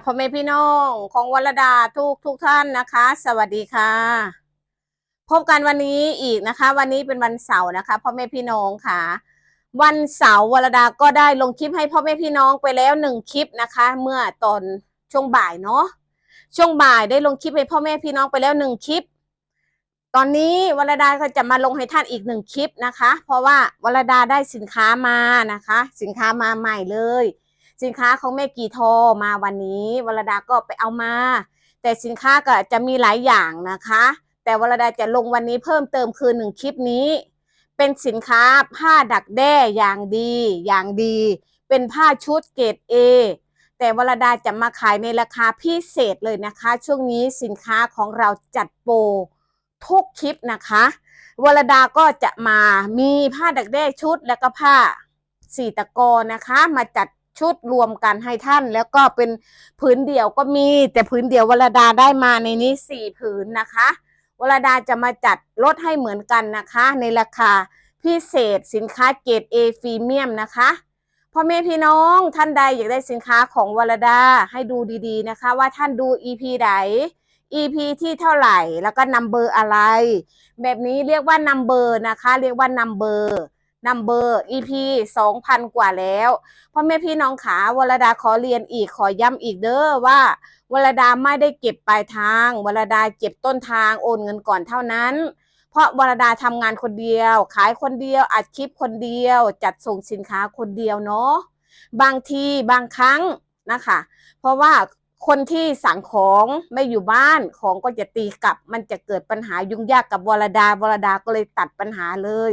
พ่อแม่พี่น้องของวรดาทุกท่านนะคะ สวัสดีค่ะพบกันวันนี้อีกนะคะวันนี้เป็นวันเสาร์นะคะพ่อแม่พี่น้องค่ะวันเสาร์วรดาก็ได้ลงคลิปให้พ่อแม่พี่น้องไปแล้ว1 คลิปนะคะ เมื่อตอนช่วงบ่ายเนาะช่วงบ่ายได้ลงคลิปให้พ่อแม่พี่น้องไปแล้ว1 คลิปตอนนี้วรดาก็จะมาลงให้ท่านอีก1 คลิปนะคะ เพราะว่าวรดาได้สินค้ามานะคะ สินค้ามาใหม่เลยสินค้าของแม่กีทอมาวันนี้วรดาก็ไปเอามาแต่สินค้าก็จะมีหลายอย่างนะคะแต่วรดาจะลงวันนี้เพิ่มเติมคือ1 คลิปนี้เป็นสินค้าผ้าดักแด้อย่างดีเป็นผ้าชุดเกรด A แต่วรดาจะมาขายในราคาพิเศษเลยนะคะช่วงนี้สินค้าของเราจัดโปรทุกคลิปนะคะวรดาก็จะมามีผ้าดักแด้ชุดแล้วก็ผ้า4 ตะกอนะคะมาจัดชุดรวมกันให้ท่านแล้วก็เป็นผืนเดี่ยวก็มีแต่ผืนเดี่ยววรดาได้มาในนี้4 ผืนนะคะวรดาจะมาจัดลดให้เหมือนกันนะคะในราคาพิเศษสินค้าเกรด A พรีเมียมนะคะพ่อแม่พี่น้องท่านใดอยากได้สินค้าของวรดาให้ดูดีๆนะคะว่าท่านดู EP ไหน EP ที่เท่าไหร่แล้วก็นัมเบอร์อะไรแบบนี้เรียกว่านัมเบอร์นะคะเรียกว่านัมเบอร์ EP 2,000 กว่าแล้วพ่อแม่พี่น้องขาวรดาขอเรียนอีกขอย้ำอีกเด้อว่าวรดาไม่ได้เก็บปลายทางวรดาเก็บต้นทางโอนเงินก่อนเท่านั้นเพราะวรดาทำงานคนเดียวขายคนเดียวอัดคลิปคนเดียวจัดส่งสินค้าคนเดียวเนาะบางทีบางครั้งนะคะเพราะว่าคนที่สั่งของไม่อยู่บ้านของก็จะตีกลับมันจะเกิดปัญหายุ่งยากกับวรดาก็เลยตัดปัญหาเลย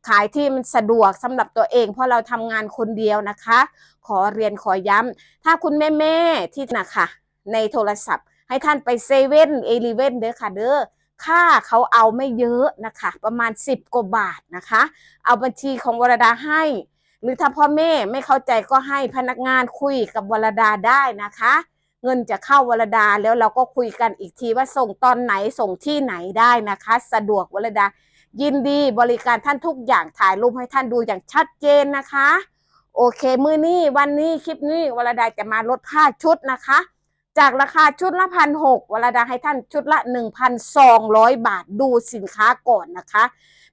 ขายที่มันสะดวกสำหรับตัวเองเพราะเราทำงานคนเดียวนะคะขอเรียนขอย้ำถ้าคุณแม่ที่นะคะในโทรศัพท์ให้ท่านไปเซเว่นเอเลเว่นเด้อค่ะเด้อค่าเขาเอาไม่เยอะนะคะประมาณ10 กว่าบาทนะคะเอาบัญชีของวรดาให้หรือถ้าพ่อแม่ไม่เข้าใจก็ให้พนักงานคุยกับวรดาได้นะคะเงินจะเข้าวรดาแล้วเราก็คุยกันอีกทีว่าส่งตอนไหนส่งที่ไหนได้นะคะสะดวกวรดายินดีบริการท่านทุกอย่างถ่ายรูปให้ท่านดูอย่างชัดเจนนะคะโอเคมื้อนี้วันนี้คลิปนี้วรดาจะมาลดผ้าชุดนะคะจากราคาชุดละ1,600วรดาให้ท่านชุดละ 1,200 บาทดูสินค้าก่อนนะคะ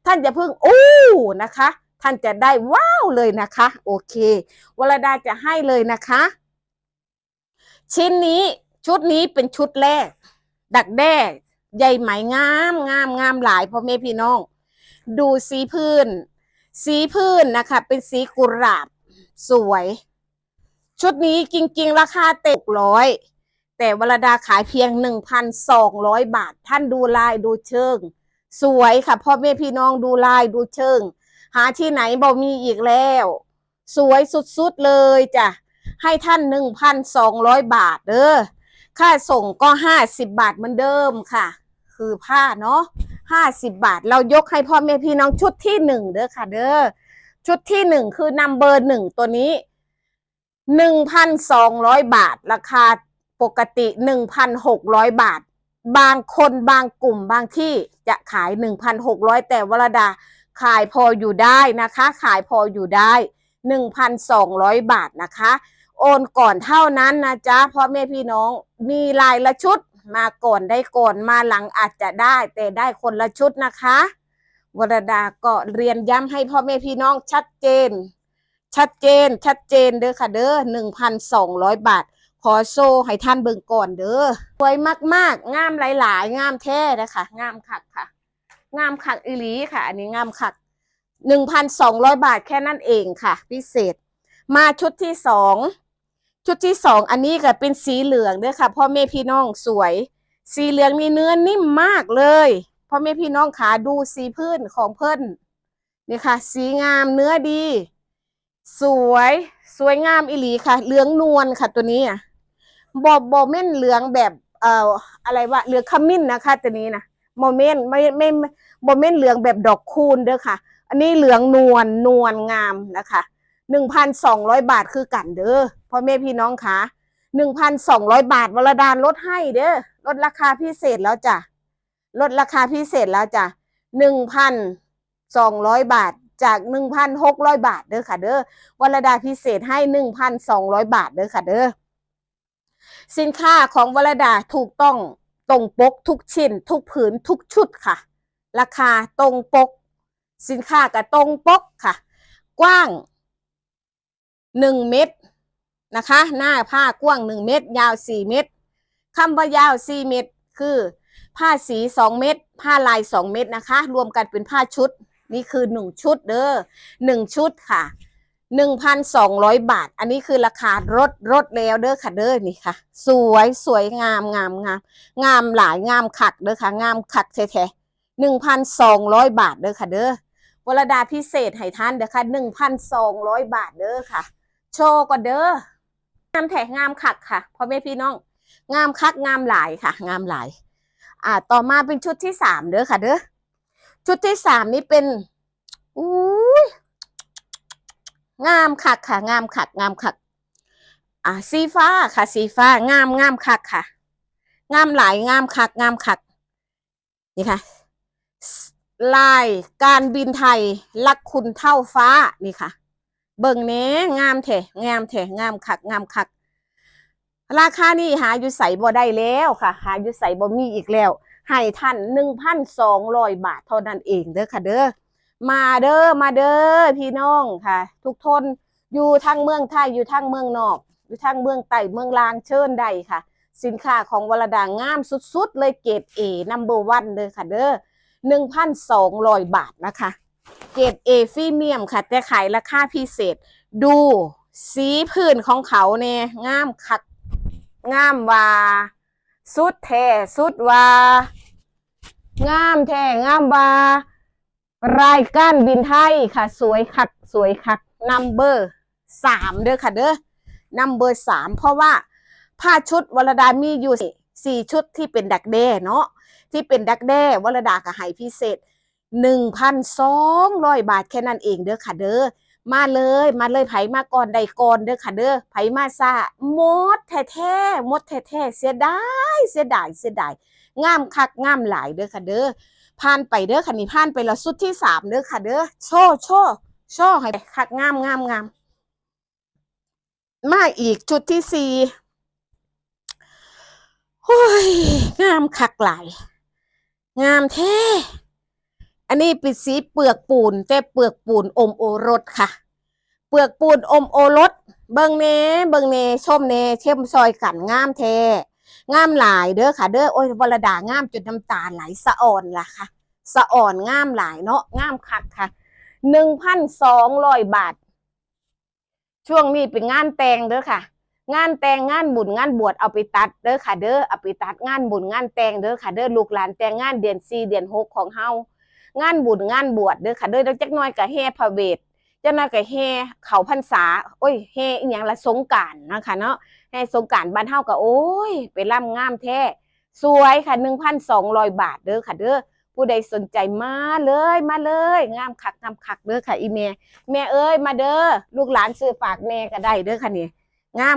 ท่านจะเพิ่งนะคะท่านจะได้ว้าวเลยนะคะโอเควรดาจะให้เลยนะคะชิ้นนี้ชุดนี้เป็นชุดแรกดักแด้ใยไหมงามหลายพ่อแม่พี่น้องดูสีพื้นนะคะเป็นสีกุหลาบสวยชุดนี้จริงๆราคาเต็ม100แต่วรดาขายเพียง 1,200 บาทท่านดูลายดูเชิงสวยค่ะพ่อแม่พี่น้องดูลายดูเชิงหาที่ไหนบ่มีอีกแล้วสวยสุดๆเลยจ้ะให้ท่าน 1,200 บาทเด้อค่าส่งก็50 บาทเหมือนเดิมค่ะคือผ้าเนาะ50 บาทเรายกให้พ่อแม่พี่น้องชุดที่1เด้อค่ะเด้อชุดที่1คือนัมเบอร์1ตัวนี้ 1,200 บาทราคาปกติ 1,600 บาทบางคนบางกลุ่มบางที่จะขาย 1,600 แต่วรดาขายพออยู่ได้นะคะขายพออยู่ได้ 1,200 บาทนะคะโอนก่อนเท่านั้นนะจ๊ะพ่อแม่พี่น้องมีลายละชุดมาก่อนได้ก่อนมาหลังอาจจะได้แต่ได้คนละชุดนะคะวรดาก็เรียนย้ำให้พ่อแม่พี่น้องชัดเจนเด้อค่ะเด้อ 1,200 บาทขอโซ่ให้ท่านเบิ่งก่อนเด้อสวยมากๆงามหลายๆงามแท้นะคะงามคักค่ะงามคักอีหลีค่ะอันนี้งามคัก 1,200 บาทแค่นั้นเองค่ะพิเศษมาชุดที่2อันนี้ก็เป็นสีเหลืองเด้อค่ะพ่อแม่พี่น้องสวยสีเหลืองนี่เนื้อนิ่มมากเลยพ่อแม่พี่น้องขาดูสีพื้นของเพิ่นนี่ค่ะสีงามเนื้อดีสวยงามอีหลีค่ะเหลืองนวลค่ะตัวนี้อ่ะบอเม่นเหลืองแบบอะไรวะเหลืองขมิ้นนะคะตัวนี้นะโมเมนไม่บอเม่นเหลืองแบบดอกคูณเด้อค่ะอันนี้เหลืองนวลงามนะคะ 1,200 บาทคือกันเด้อพ่อแม่พี่น้องคะ 1,200 บาทวรดาลดให้เด้อลดราคาพิเศษแล้วจ้ะลดราคาพิเศษแล้วจ้ะ 1,200 บาทจาก 1,600 บาทเด้อค่ะเด้อวรดาพิเศษให้ 1,200 บาทเด้อค่ะเด้อ สินค้าของวรดาถูกต้องตรงปกทุกชิ้นทุกผืนทุกชุดค่ะราคาตรงปกสินค้ากับตรงปกค่ะกว้าง1 เมตรนะคะหน้าผ้ากว้าง1 เมตรยาว4 เมตรคำว่ายาว4 เมตรคือผ้าสี2 เมตรผ้าลาย2 เมตรนะคะรวมกันเป็นผ้าชุดนี่คือ1 ชุดเด้อ1 ชุดค่ะ1,200 บาทอันนี้คือราคารถแล้วเด้อค่ะเด้อนี่ค่ะสวยงามงามหลายงามคักเด้อค่ะงามคักแท้ๆ1,200 บาทเด้อค่ะเด้อวรดาพิเศษให้ท่านเด้อค่ะ1,200 บาทเด้อค่ะโชว์ก็เด้องามแท้งามคักค่ะพ่อแม่พี่น้องงามคักงามหลายค่ะงามหลายต่อมาเป็นชุดที่3เด้อค่ะเด้อชุดที่3นี้เป็นงามคักค่ะงามคักสีฟ้าค่ะสีฟ้างามคักค่ะงามหลายงามคักนี่ค่ะลายการบินไทยรักคุณเท่าฟ้านี่ค่ะเบิ่งเน้งามแท้งามคักราคานี่หาอยู่ใส่บ่ได้แล้วค่ะหาอยู่ใส่บ่มีอีกแล้วให้ท่าน 1,200 บาทเท่านั้นเองเด้อค่ะเด้อมาเด้อพี่น้องค่ะทุกทนอยู่ทั้งเมืองไทยอยู่ทั้งเมืองนอกอยู่ทั้งเมืองใต้เมืองลางเชิญได้ค่ะสินค้าของวรดางามสุดๆเลยเกรด A No. 1เด้อค่ะเด้อ 1,200 บาทนะคะเกรด A พรีเมียมค่ะแต่ขายราคาพิเศษดูสีพื้นของเขาเนี่ยงามคักงามว่าสุดแท้สุดว่างามแท้งามว่ารายการบินไทยค่ะสวยคักNo. 3เด้อค่ะเด้อNo. 3เพราะว่าผ้าชุดวรดามีอยู่4 ชุดที่เป็นดักแด้เนาะที่เป็นดักแด้วรดาก็ให้พิเศษ 1,200 บาทแค่นั้นเองเด้อค่ะเด้อมาเลยไผมาก่อนใดก่อนเด้อค่ะเด้อไผมาซ่าหมดแท้เสียดายงามคักงามหลายเด้อค่ะเด้อผ่านไปเด้อค่ะนี่ผ่านไปแล้วสุดที่3เด้อค่ะเด้อโชว์ให้คักงามมาอีกชุดที่4โอ้ยงามคักหลายงามแท้อันนี้เป็นสีเปลือกปูนแต่เปลือกปูนอมโอรสค่ะเปลือกปูนอมโอรสเบิ่งเน่ชมเน่เข้มซอยกันงามแท้งามหลายเด้อค่ะเด้อโอ้ยวรดางามจนน้ำตาไหลสะอ่อนล่ะค่ะสะอ่อนงามหลายเนาะงามคักค่ะ 1,200 บาทช่วงนี้เป็นงานแต่งเด้อค่ะงานแต่งงานบุญงานบวชเอาไปตัดเด้อค่ะเด้อเอาไปตัดงานบุญงานแต่งเด้อค่ะเด้อลูกหลานแต่งงานเดือน4เดือน6ของเฮางานบุญงานบวชเด้อค่ะเด้อแล้วจักหน่อยก็แห่พระเวทจักหน่อยก็แห่เขาพรรษาโอ้ยแห่อีหยังละสงกรานต์นะคะเนาะแห่สงกรานต์บ้านเฮาก็โอ้ยไปร่ำงามแท้สวยค่ะ 1,200 บาทเด้อค่ะเด้อผู้ใดสนใจมาเลยงามคักเด้อค่ะอีแม่เอ้ยมาเด้อลูกหลานซื้อฝากแม่ก็ได้เด้อค่ะนี่งา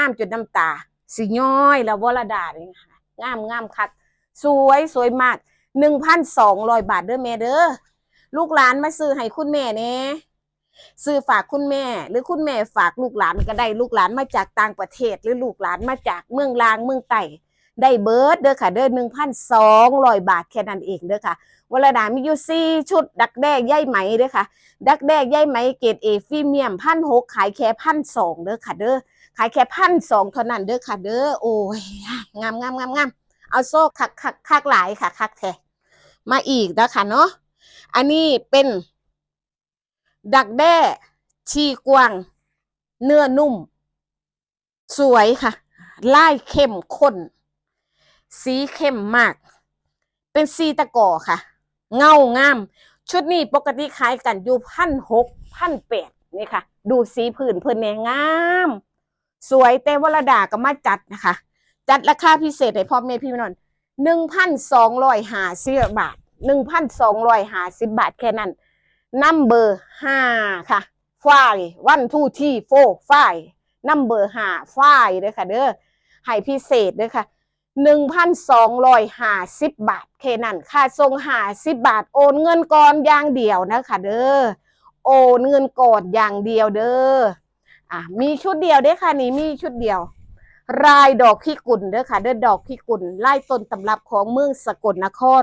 มจนน้ำตาสิย้อยแล้ววรดานี่ค่ะงามคักสวยมาก 1,200 บาทเด้อแม่เด้อลูกหลานมาซื้อให้คุณแม่เน่ซื้อฝากคุณแม่หรือคุณแม่ฝากลูกหลานก็ได้ลูกหลานมาจากต่างประเทศหรือลูกหลานมาจากเมืองลางเมืองใต้ได้เบิร์ดเด้อค่ะเด้อ 1,200 บาทแค่นั้นเองเด้อค่ะวรดามีอยู่4 ชุดดักแด้ใยไหมเด้อค่ะดักแด้ใยไหมเกรด A พรีเมียม 1,600 ขายแค่ 1,200 เด้อค่ะเด้อขายแค่ 1,200 เท่านั้นเด้อค่ะเด้อโอ้ยงามเอาโซ่คักหลายค่ะคักแท้มาอีกนะคะเนาะอันนี้เป็นดักแด้ชีกวางเนื้อนุ่มสวยค่ะลายเข้มข้นสีเข้มมากเป็นสีตะก่อค่ะเงางามชุดนี้ปกติขายกันอยู่ 1,600 1,800 นี่ค่ะดูสีผื่นเพิ่นแน่งามสวยแต่วรดาก็มาจัดนะคะจัดราคาพิเศษให้พ่อแม่พี่น้อง1,250 บาท 1,250 บาทแค่นั้นNo. 5ค่ะฝ้าย1 2 3 4 5No. 5ฝ้ายเด้อค่ะเด้อให้พิเศษเด้อค่ะ 1,250 บาทแค่นั้นค่าส่ง50 บาทโอนเงินก่อนอย่างเดียวนะคะเด้อโอนเงินก่อนอย่างเดียวเด้อมีชุดเดียวเด้อค่ะนี่มีชุดเดียว รายดอกพิกุลเด้อค่ะเด้อดอกพิกุลไล่ต้นตำรับของเมืองสกลนคร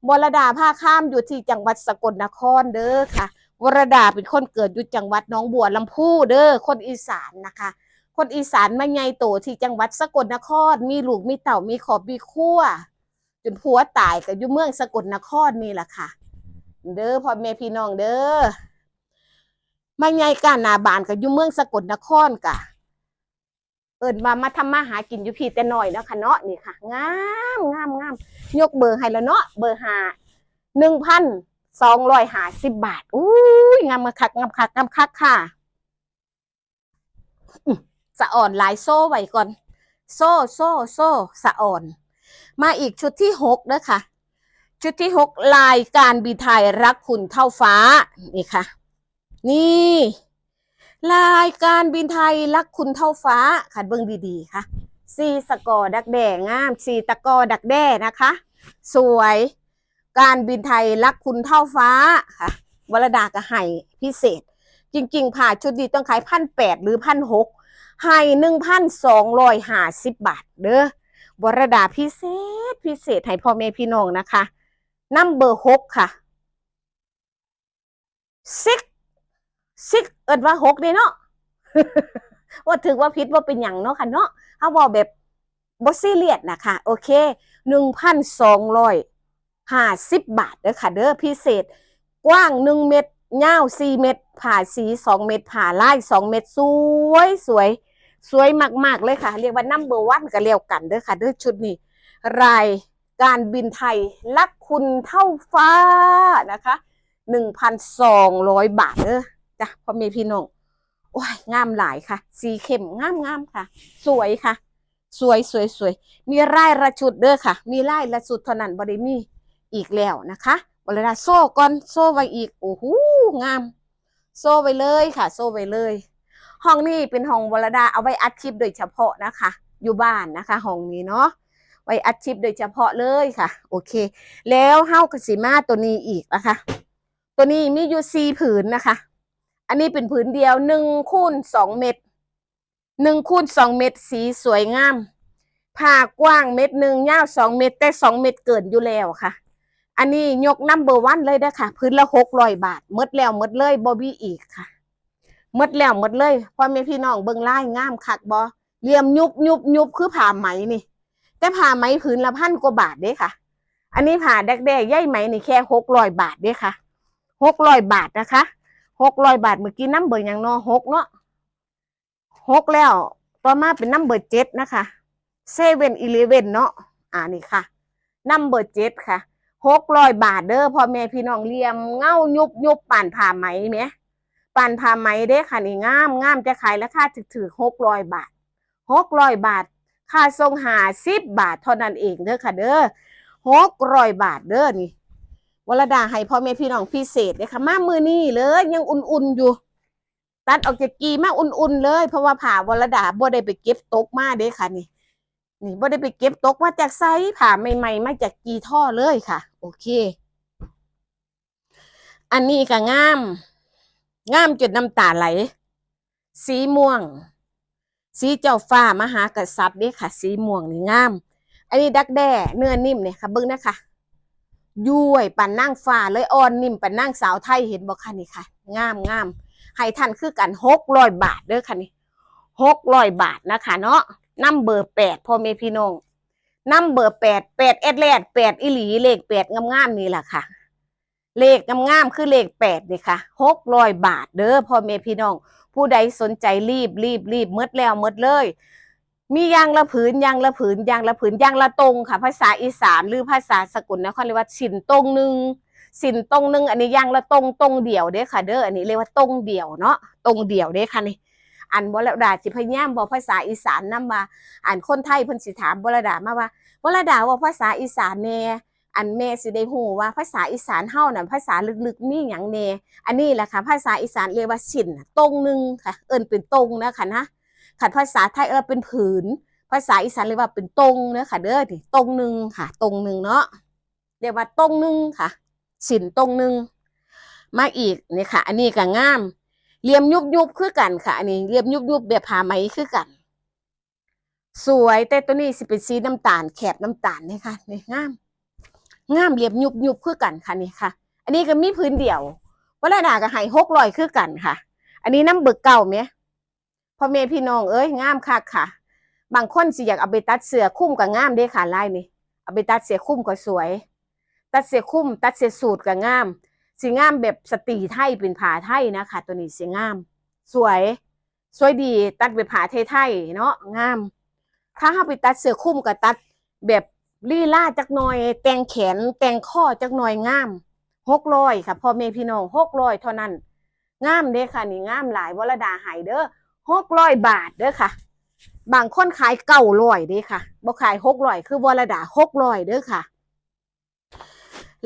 วรดาผ้าข้ามอยู่ที่จังหวัดสกลนครเด้อค่ะวรดาเป็นคนเกิดอยู่จังหวัดหนองบัวลำพูเด้อคนอีสานนะคะคนอีสานมาใหญ่โตที่จังหวัดสกลนครมีลูกมีเต่ามีขอบมีขั้วจนผัวตายก็อยู่เมืองสกลนครนี่แหละค่ะเด้อพ่อแม่พี่น้องเด้อมาใหญ่กาหน้าบ้านก็อยู่เมืองสกลนครกะมาทำมาหากินอยู่พี่แต่น้อยเนาะค่ะเนาะนี่ค่ะงามยกเบอร์ให้แล้วเนาะเบอร์1,250 บาทอุ้ยงามคักค่ะสะอ่อนหลายโซ่ไว้ก่อนโซ่สะอ่อนมาอีกชุดที่6เด้อค่ะชุดที่6ลายการบินไทยรักคุณเท่าฟ้านี่ค่ะนี่รายการบินไทยรักคุณเท่าฟ้าค่ะเบิ่งดีๆค่ะซีสกอดักแด่งามซีตะกอดักแด่นะคะสวยการบินไทยรักคุณเท่าฟ้าค่ะวรดาก็ให้พิเศษจริงๆผ่าชุดดีต้องขาย1,800หรือ1,600ให้1,250 บาทเด้อวรดาพิเศษให้พ่อแม่พี่น้องนะคะนัมเบอร์6ค่ะซิกว่า6เลยเนาะ ว่าถือว่าพิษว่าเป็นอย่างเนาะค่ะเนาะถ้าว่าแบบบอสซีเลียดนะคะโอเค1,250 บาทเด้อค่ะเด้อพิเศษกว้าง1 เมตรยาว4 เมตรผ่าสี2 เมตรผ่าลาย2 เมตรสวยมากๆเลยค่ะเรียกว่านัมเบอร์วันก็เรียกกันเด้อค่ะเด้อชุดนี้รายการบินไทยรักคุณเท่าฟ้านะคะ1,200 บาทเด้อจ้ะพ่อแม่พี่น้องโอ้ยงามหลายค่ะสีเข้มงามค่ะสวยค่ะสวยมีไร่ละชุดเด้อค่ะมีไร่ละชุดเท่านั้นบ่ได้มีอีกแล้วนะคะเวลาโซ่ก่อนโซ่ไว้อีกโอ้โหงามโซ่ไว้เลยค่ะโซ่ไว้เลยห้องนี้เป็นห้องวรดาเอาไว้อัดคลิปโดยเฉพาะนะคะอยู่บ้านนะคะห้องนี้เนาะไว้อัดคลิปโดยเฉพาะเลยค่ะโอเคแล้วเฮ้ากระสีมาตัวนี้อีกนะคะตัวนี้มีอยู่4 ผืนนะคะอันนี้เป็นผืนเดียว1x2 เมตร1x2 เมตรสีสวยงามผ่ากว้าง1 เมตรยาว2 เมตรแต่2 เมตรเกินอยู่แล้วค่ะอันนี้ยกนัมเบอร์วันเลยนะคะพื้นละ600 บาทหมดแล้วหมดเลยบอบี้อีกค่ะหมดแล้วหมดเลยพ่อแม่พี่น้องเบิ่งลายงามคักบอเรียมยุบคือผ่าไหมนี่แต่ผ่าไหมผืนละ1,000 กว่าบาทเด้ค่ะอันนี้ผ่าแดกๆย่ายไหมนี่แค่600 บาทเด้ค่ะ600 บาทนะคะ600 บาทเมื่อกี้นัมเบอร์อย่างนอ6เนาะ6แล้วต่อมาเป็นนัมเบอร์7นะคะ7-11เนาะนี่ค่ะนัมเบอร์7ค่ะ600 บาทเด้อพ่อแม่พี่น้องเลียมเงายุบป่านผ่าไหมไหมป่านผ่าไหมเด้ค่ะนี่งามจะขายราคาถือ600 บาท600 บาทค่าส่ง50 บาทเท่านั้นเองเด้อค่ะเด้อ600 บาทเด้อนี่วรดาให้พ่อแม่พี่น้องพิเศษเลยค่ะมามือนี่เลยยังอุ่นๆอยู่ตัดออกจากกีมาอุ่นๆเลยเพราะว่าผ่าวรดาบ่ได้ไปเก็บตกมาเด้ค่ะนี่บ่ได้ไปเก็บตกมาจากไซผ่าใหม่ๆมาจากกีท่อเลยค่ะโอเคอันนี้ก็งามจนน้ำตาไหลสีม่วงสีเจ้าฟ้ามหากษัตริย์เด้ค่ะสีม่วงนี่งามอันนี้ดักแด้เนื้อนิ่มเนี่ยค่ะเบิ้งนะคะย้วยปั่นนั่งฟ้าเลยอ่อนนิ่มปั่นนั่งสาวไทยเห็นบ่คะนี่ค่ะงามให้ท่านคือกัน600 บาทเด้อค่ะนี่600 บาทนะคะเนาะนัมเบอร์8พ่อแม่พี่น้องนัมเบอร์8เอ็ดแรด8อีหลีเลข8งามนี่แหละค่ะเลขงามคือเลข8นี่ค่ะ600 บาทเด้อพ่อแม่พี่น้องผู้ใดสนใจรีบหมดแล้วหมดเลยมียางละผืนตรงค่ะภาษาอีสานหรือภาษาสกลนครเรียกว่าสินตรงหนึ่งอันนี้ยางละตรงเดี่ยวเด้ค่ะเด้ออันนี้เรียกว่าตรงเดี่ยวเนาะตรงเดี่ยวเด้ค่ะนี่อันวรดาสิพยายามบอกภาษาอีสานนำมาอันคนไทยเพิ่นสิถามวรดามาว่าวรดาว่าภาษาอีสานแน่อันแม่สิได้ฮู้ว่าภาษาอีสานเฮานั่นภาษาลึกๆมีหยังแน่อันนี้แหละค่ะภาษาอีสานเรียกว่าสินตรงหนึ่งค่ะเอิ้นเป็นตรงนะคะนะขัดภาษาไทยเป็นผืนภาษาอีสานเรียกว่าเป็นตรงเนาะค่ะเด้อตรงหนึ่งค่ะตรงหนึ่งเนาะเรียกว่าตรงหนึ่งค่ะสินตรงหนึ่งมาอีกนี่ค่ะอันนี้ก็งามเรียมยุบคือกันค่ะอันนี้เรียมยุบแบบผ้าไหมคือกัน สวยแต่ตัวนี้สิเป็นสีน้ำตาลแคบน้ำตาลนี่ค่ะนี่งามงามเรียบยุบคือกันค่ะนี่ค่ะอันนี้ก็มีพื้นเดียววลาดาก็ให้600คือกันค่ะอันนี้น้ำเบิกเก่าไหมพ่อแม่พี่น้องเอ้ยงามคักค่ะบางคนสิอยากเอาไปตัดเสื้อคุ้มก็งามเด้ค่ะลายนี่เอาไปตัดเสื้อคุ้มก็สวยตัดเสื้อคุ้มตัดเสื้อสูทก็งามสีงามแบบสตรีไทยเป็นผ้าไทยนะคะตัวนี้สีงามสวยสวยดีตัดเป็นผ้าไทยๆเนาะงามถ้าเฮาไปตัดเสื้อคุ้มก็ตัดแบบลีลาจักหน่อยแต่งแขนแต่งข้อจักหน่อยงาม600ค่ะพ่อแม่พี่น้อง600เท่านั้นงามเด้ค่ะนี่งามหลายวรดาให้เด้อ600 บาทเด้อค่ะบางคนขาย900เด้ค่ะบ่ขาย600คือวรดา600เด้อค่ะ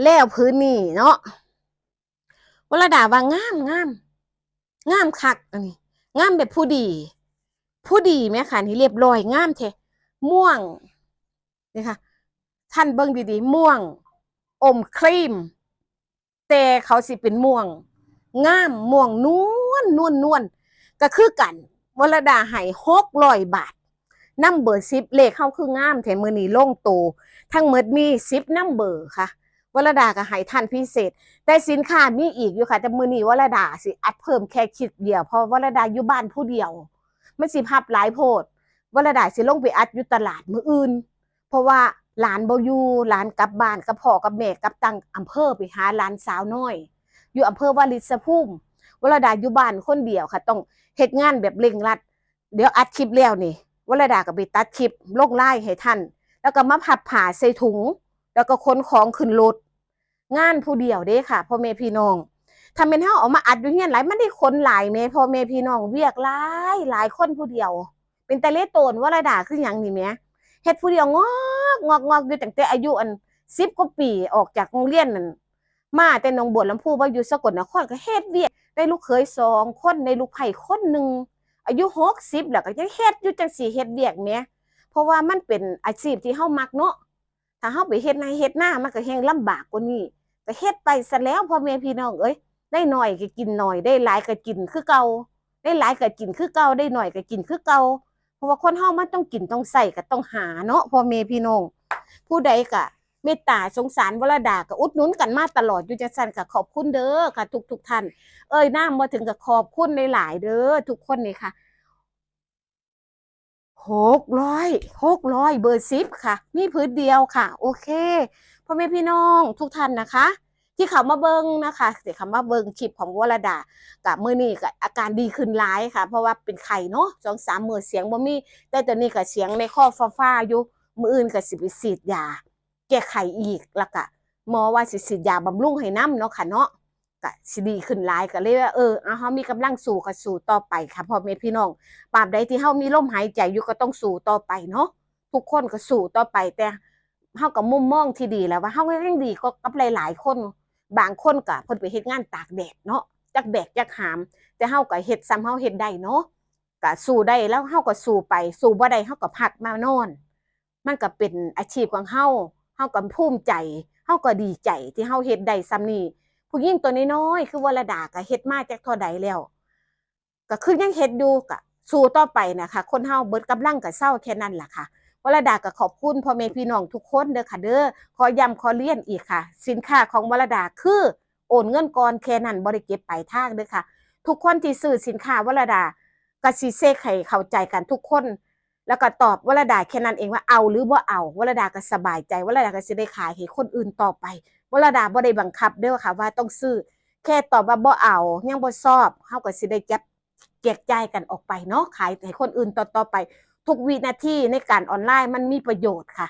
แล้วพื้นนี่เนาะวรดาว่างามงามคักอันนี้งามแบบผู้ดีไหมค่ะนี่เรียบร้อยงามแท้ม่วงนี่ค่ะท่านเบิ่งดีๆม่วงอมครีมแต่เขาสิเป็นม่วงงามม่วงนวลก็คือกันวรดาให้600 บาทนัมเบอร์10เลขเข้าคืองามแถมมือนี้ลงโตทั้งหมดมี10นัมเบอร์ค่ะวรดาก็ให้ท่านพิเศษแต่สินค้ามีอีกอยู่ค่ะแต่มือนี้วรดาสิอัดเพิ่มแค่คิดเดียวเพราะวรดาอยู่บ้านผู้เดียวมันสิพับหลายโพดวรดาสิลงไปอัดอยู่ตลาดมื้ออื่นเพราะว่าหลานบ่อยู่หลานกลับบ้านกับพ่อกับแม่กับตังอำเภอไปหาหลานสาวน้อยอยู่อำเภอวาริชภูมิวรดาอยู่บ้านคนเดียวค่ะต้องเฮ็ดงานแบบเร่งรัดเดี๋ยวอัดคลิปแล้วนี่วรดาก็ไปตัดคลิปลงไลน์ให้ท่านแล้วก็มาพับผ้าใส่ถุงแล้วก็ขนของขึ้นรถงานผู้เดียวเด้ค่ะพ่อแม่พี่น้องถ้าเป็นเฮาเอามาอัดอยู่เฮียนหลายมันได้คนหลายแม่พ่อแม่พี่น้องเวียกหลายคนผู้เดียวเป็นแต่เละโตนวรดาคือหยังนี่แม่เฮ็ดผู้เดียวงอกอยู่ตั้งแต่อายุอัน10 กว่าปีออกจากโรงเรียนนั่นมาแต่หนองบัวลำพูว่าอยู่สกลนครก็เฮ็ดเวียกได้ลูกเขย2 คนได้ลูกไผ่คนหนึ่งอายุ60แล้วก็ยังเฮ็ดอยู่จังสี่เฮ็ดเวียกแม่เพราะว่ามันเป็นอาชีพที่เฮามักเนาะถ้าเฮาไปเฮ็ดในเฮ็ดหน้ามันก็แฮงลำบากกว่านี้ก็เฮ็ดไปซะแล้วพ่อแม่พี่น้องเอ้ยได้หน่อยก็กินหน่อยได้หลายก็กินคือเก่าได้หลายก็กินคือเก่าได้หน่อยก็กินคือเก่าเพราะว่าคนเฮามันต้องกินต้องใส่ก็ต้องหาเนาะพ่อแม่พี่น้องผู้ใดก็เมตตาสงสารวรดาก็อุดหนุนกันมาตลอดอยู่จังซั่นก็ขอบคุณเด้อค่ะทุกท่านเอ้ยน้ามาถึงกับขอบคุณหลายๆเด้อทุกคนนี่ค่ะ600เบอร์10ค่ะมีพื้นเดียวค่ะโอเคพ่อแม่พี่น้องทุกท่านนะคะที่เขามาเบิ้งนะคะเดี๋ยวเขามาเบิ้งคลิปของวรดากับมือนี่กับอาการดีขึ้นร้ายค่ะเพราะว่าเป็นไข้เนาะ2-3 มื้อเสียงบ่มีแต่ตอนนี้ก็เสียงในข้อฟ้าอยู่มื้ออื่นก็สิไปฉีดยาแก้ไขอีกแล้วก็หมอว่าสิฉีดยาบำรุงให้น้ำเนาะค่ะเนาะก็สิดีขึ้นหลายก็เลยว่าเฮามีกำลังสู้ก็สู้ต่อไปค่ะพ่อแม่พี่น้องตราบใดที่เฮามีลมหายใจอยู่ก็ต้องสู้ต่อไปเนาะทุกคนก็สู้ต่อไปแต่เฮาก็มุมมองที่ดีแล้วว่าเฮายังดีก็กับหลายๆคนบางคนก็เพิ่นไปเฮ็ดงานตากแดดเนาะจักแบกจักหามแต่เฮาก็เฮ็ดซ้ำเฮาเฮ็ดได้เนาะก็สู้ได้แล้วเฮาก็สู้ไปสู้บ่ได้เฮาก็พักมานอนมันก็เป็นอาชีพของเฮาเฮาก็ภูมิใจเฮาก็ดีใจที่เฮาเฮ็ดได้ซ้ำนี้ผู้หญิงตัวน้อยๆคือวรดาก็เฮ็ดมาจักเท่าใดแล้วก็คือยังเฮ็ดอยู่ก็สู้ต่อไปนะคะคนเฮาเบิดกำลังก็เซาแค่นั้นล่ะค่ะวรดาก็ขอบคุณพ่อแม่พี่น้องทุกคนเด้อค่ะเด้อขอย้ำขอเรียนอีกค่ะสินค้าของวรดาคือโอนเงินก่อนแค่นั้นบ่ได้เก็บปลายทางเด้อค่ะทุกคนที่ซื้อสินค้าวรดาก็สิเซกให้เข้าใจกันทุกคนแล้วก็ตอบวรดาแค่นั้นเองว่าเอาหรือบ่เอาวรดาก็สบายใจวรดาก็สิได้ขายให้คนอื่นต่อไปวรดาบ่ได้บังคับเด้อค่ะว่าต้องซื้อแค่ตอบว่าบ่เอายังบ่ชอบเฮาก็สิได้แจกจ่ายกันออกไปเนาะขายให้คนอื่นต่อไปทุกวินาทีในการออนไลน์มันมีประโยชน์ค่ะ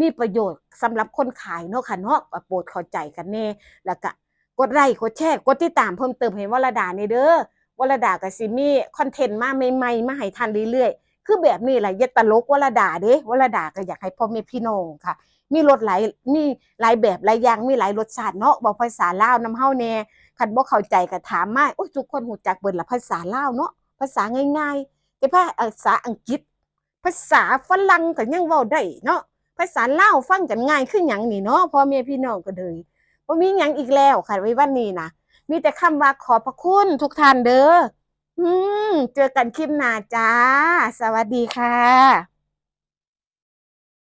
มีประโยชน์สำหรับคนขายเนาะค่ะเนาะโปรดเข้าใจกันแน่แล้วก็กดไลค์กดแชร์กดติดตามเพิ่มเติมให้วรดานี่เด้อวรดาก็สิมีคอนเทนต์มาใหม่ๆมาให้ทันเรื่อยๆคือแบบนี้แหละอย่าตลกวรดาเด้วรดาก็อยากให้พ่อแม่พี่น้องค่ะมีรสหลายแบบหลายอย่างมีหลายรสชาติเนาะบอกภาษาลาวนำเฮาแน่คันบ่เข้าใจก็ถามมาโอ้ยทุกคนฮู้จักเบิดละภาษาลาวเนาะภาษาง่ายๆแต่ภาษาอังกฤษภาษาฝรั่งก็ยังเว้าได้เนาะภาษาลาวฟังกันง่ายคือหยังนี่เนาะพ่อแม่พี่น้องก็เลยบ่มีหยังอีกแล้วค่ะไว้วันนี้นะมีแต่คำว่าขอบพระคุณทุกท่านเด้อเจอกันคลิปหน้าจ้าสวัสดีค่ะ